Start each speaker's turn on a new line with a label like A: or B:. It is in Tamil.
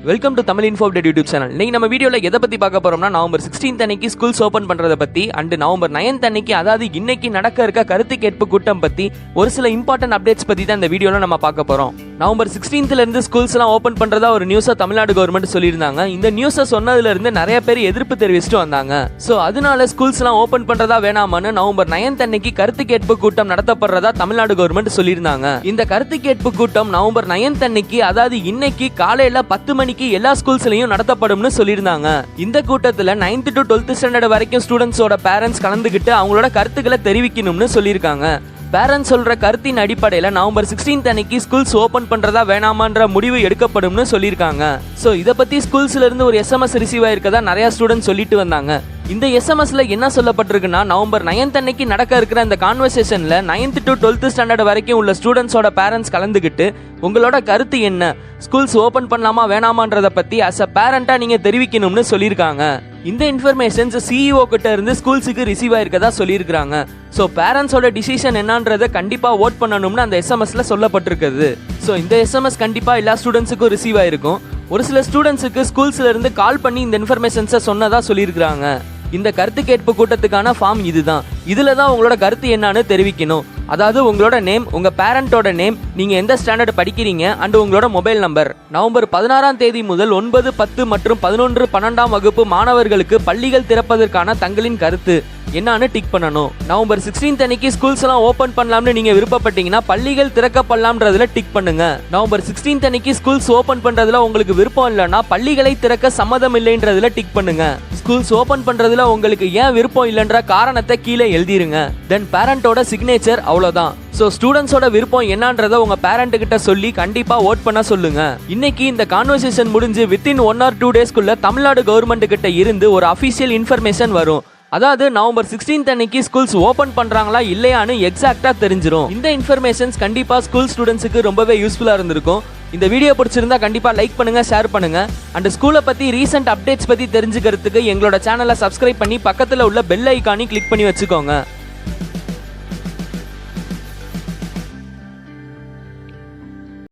A: Welcome to Tamil info update YouTube channel. இன்னைக்கு நம்ம வீடியோல எதை பத்தி பார்க்க போறோம்னா, நவம்பர் 16 அன்னைக்கு ஸ்கூல்ஸ் ஓபன் பண்றத பத்தி அண்ட் நவம்பர் 9 அன்னைக்கு, அதாவது இன்னைக்கு நடக்க இருக்க கருத்து கேட்பு கூட்டம் பத்தி ஒரு சில இம்பார்ட்டன்ட் அப்டேட்ஸ் பத்தி தான் இந்த வீடியோல நம்ம பார்க்க போறோம். நவம்பர் 16ல இருந்து ஸ்கூல்ஸ் எல்லாம் ஓபன் பண்றதா ஒரு நியூஸை தமிழ்நாடு கவர்மெண்ட் சொல்லியிருந்தாங்க. இந்த நியூஸை சொன்னதுல இருந்து நிறைய பேர் எதிர்ப்பு தெரிவிச்சுட்டு வந்தாங்க. சோ அதனால ஸ்கூல்ஸ் எல்லாம் ஓபன் பண்றதா வேணாமான்னு நவம்பர் 9 அன்னைக்கு கருத்து கேட்பு கூட்டம் நடத்தப்படுறதா தமிழ்நாடு கவர்மெண்ட் சொல்லியிருந்தாங்க. இந்த கருத்து கேட்பு கூட்டம் நவம்பர் 9 அன்னைக்கு, அதாவது இன்னைக்கு காலையில 10 மணிக்கு எல்லா ஸ்கூல்ஸ்லயும் நடத்தப்படும்னு சொல்லியிருந்தாங்க. இந்த கூட்டத்துல 9th to 12th ஸ்டாண்டர்ட் வரைக்கும் ஸ்டூடெண்ட்ஸோட பேரண்ட்ஸ் கலந்துகிட்டு அவங்களோட கருத்துக்களை தெரிவிக்கணும்னு சொல்லியிருக்காங்க. பேரண்ட்ஸ் சொல்ற கருத்தின் அடிப்படையில நவம்பர் 16 அன்னைக்கு ஸ்கூல்ஸ் ஓபன் பண்றதா வேணாமான்ற முடிவு எடுக்கப்படும்னு சொல்லியிருக்காங்க. சோ இத பத்தி ஸ்கூல்ஸ்ல இருந்து ஒரு SMS ரிசீவ் ஆயிருக்கதா நிறைய ஸ்டூடெண்ட்ஸ் சொல்லிட்டு வந்தாங்க. இந்த SMSல என்ன சொல்லப்பட்டிருக்குன்னா, நவம்பர் 9 அன்னைக்கு நடக்க இருக்கிற இந்த கான்வர்சேஷன்ல 9th to 12th ஸ்டாண்டர்ட் வரைக்கும் உள்ள ஸ்டூடெண்ட்ஸோட பேரண்ட்ஸ் கலந்துகிட்டு உங்களோட கருத்து என்ன, ஸ்கூல்ஸ் ஓபன் பண்ணலாமா வேணாமான்றத பத்தி அஸ் அ பேரண்டா நீங்க தெரிவிக்கணும்னு சொல்லியிருக்காங்க. இந்த இன்ஃபர்மேஷன்ஸ் CEO கிட்ட இருந்து ஸ்கூல்ஸுக்கு ரிசீவ் ஆயிருக்கதா சொல்லியிருக்காங்க. ஸோ பேரண்ட்ஸோட டிசிஷன் என்னன்றதை கண்டிப்பா ஓட் பண்ணணும்னு அந்த SMSல சொல்லப்பட்டிருக்குது. ஸோ இந்த SMS கண்டிப்பா எல்லா ஸ்டூடெண்ட்ஸுக்கும் ரிசீவ் ஆயிருக்கும். ஒரு சில ஸ்டூடெண்ட்ஸுக்கு ஸ்கூல்ஸ்ல இருந்து கால் பண்ணி இந்த இன்ஃபர்மேஷன்ஸை சொன்னதா சொல்லியிருக்காங்க. இந்த கருத்து கேட்பு கூட்டத்துக்கான ஃபார்ம் இதுதான். இதுல தான் உங்களோட கருத்து என்னன்னு தெரிவிக்கணும். அதாவது உங்களோட நேம், உங்க பேரண்டோட நேம், நீங்க எந்த ஸ்டாண்டர்ட் படிக்கிறீங்க அண்ட் உங்களோட மொபைல் நம்பர். நவம்பர் 16ஆம் தேதி முதல் 9, 10 மற்றும் 11, 12ஆம் வகுப்பு மாணவர்களுக்கு பள்ளிகள் திறப்பதற்கான தங்களின் கருத்து என்னன்னு டிக் பண்ணணும். நவம்பர் 16 அன்னைக்கு ஸ்கூல்ஸ் எல்லாம் ஓபன் பண்ணலாம்னு நீங்க விருப்பப்பட்டீங்கன்னா பள்ளிகள் திறக்கப்படலாம்ன்றதுல டிக் பண்ணுங்க. நவம்பர் 16 அன்னைக்கு ஸ்கூல்ஸ் ஓபன் பண்றதுல உங்களுக்கு விருப்பம் இல்லைன்னா பள்ளிகளை திறக்க சம்மதம் இல்லைன்றதுல டிக் பண்ணுங்க. ஸ்கூல்ஸ் ஓபன் பண்றதுல உங்களுக்கு ஏன் விருப்பம் இல்லைன்ற காரணத்தை கீழே எழுதிருங்க. தென் பேரண்டோட சிக்னேச்சர், அவ்வளவுதான். சோ ஸ்டூடெண்ட்ஸோட விருப்பம் என்னன்றத உங்க பேரண்ட் கிட்ட சொல்லி கண்டிப்பா ஓட் பண்ண சொல்லுங்க. இன்னைக்கு இந்த கான்வர்சேஷன் முடிஞ்சு வித்தின் 1 or 2 டேஸ்க்குள்ள தமிழ்நாடு கவர்மெண்ட் கிட்ட இருந்து ஒரு அபிஷியல் இன்ஃபர்மேஷன் வரும். அதாவது நவம்பர் 16 அன்னைக்கு ஸ்கூல்ஸ் ஓபன் பண்றாங்களா இல்லையான்னு எக்ஸாக்டா தெரிஞ்சிரும். இந்த இன்ஃபர்மேஷன்ஸ் கண்டிப்பா ஸ்கூல் ஸ்டூடெண்ட்ஸுக்கு ரொம்பவே யூஸ்ஃபுல்லா இருந்திருக்கும். இந்த வீடியோ பிடிச்சிருந்தா கண்டிப்பா லைக் பண்ணுங்க, ஷேர் பண்ணுங்க. அண்ட் ஸ்கூலை பத்தி ரீசெண்ட் அப்டேட்ஸ் பத்தி தெரிஞ்சுக்கிறதுக்கு எங்களோட சேனலை சப்ஸ்கிரைப் பண்ணி பக்கத்துல உள்ள பெல் ஐகானை கிளிக் பண்ணி வச்சுக்கோங்க.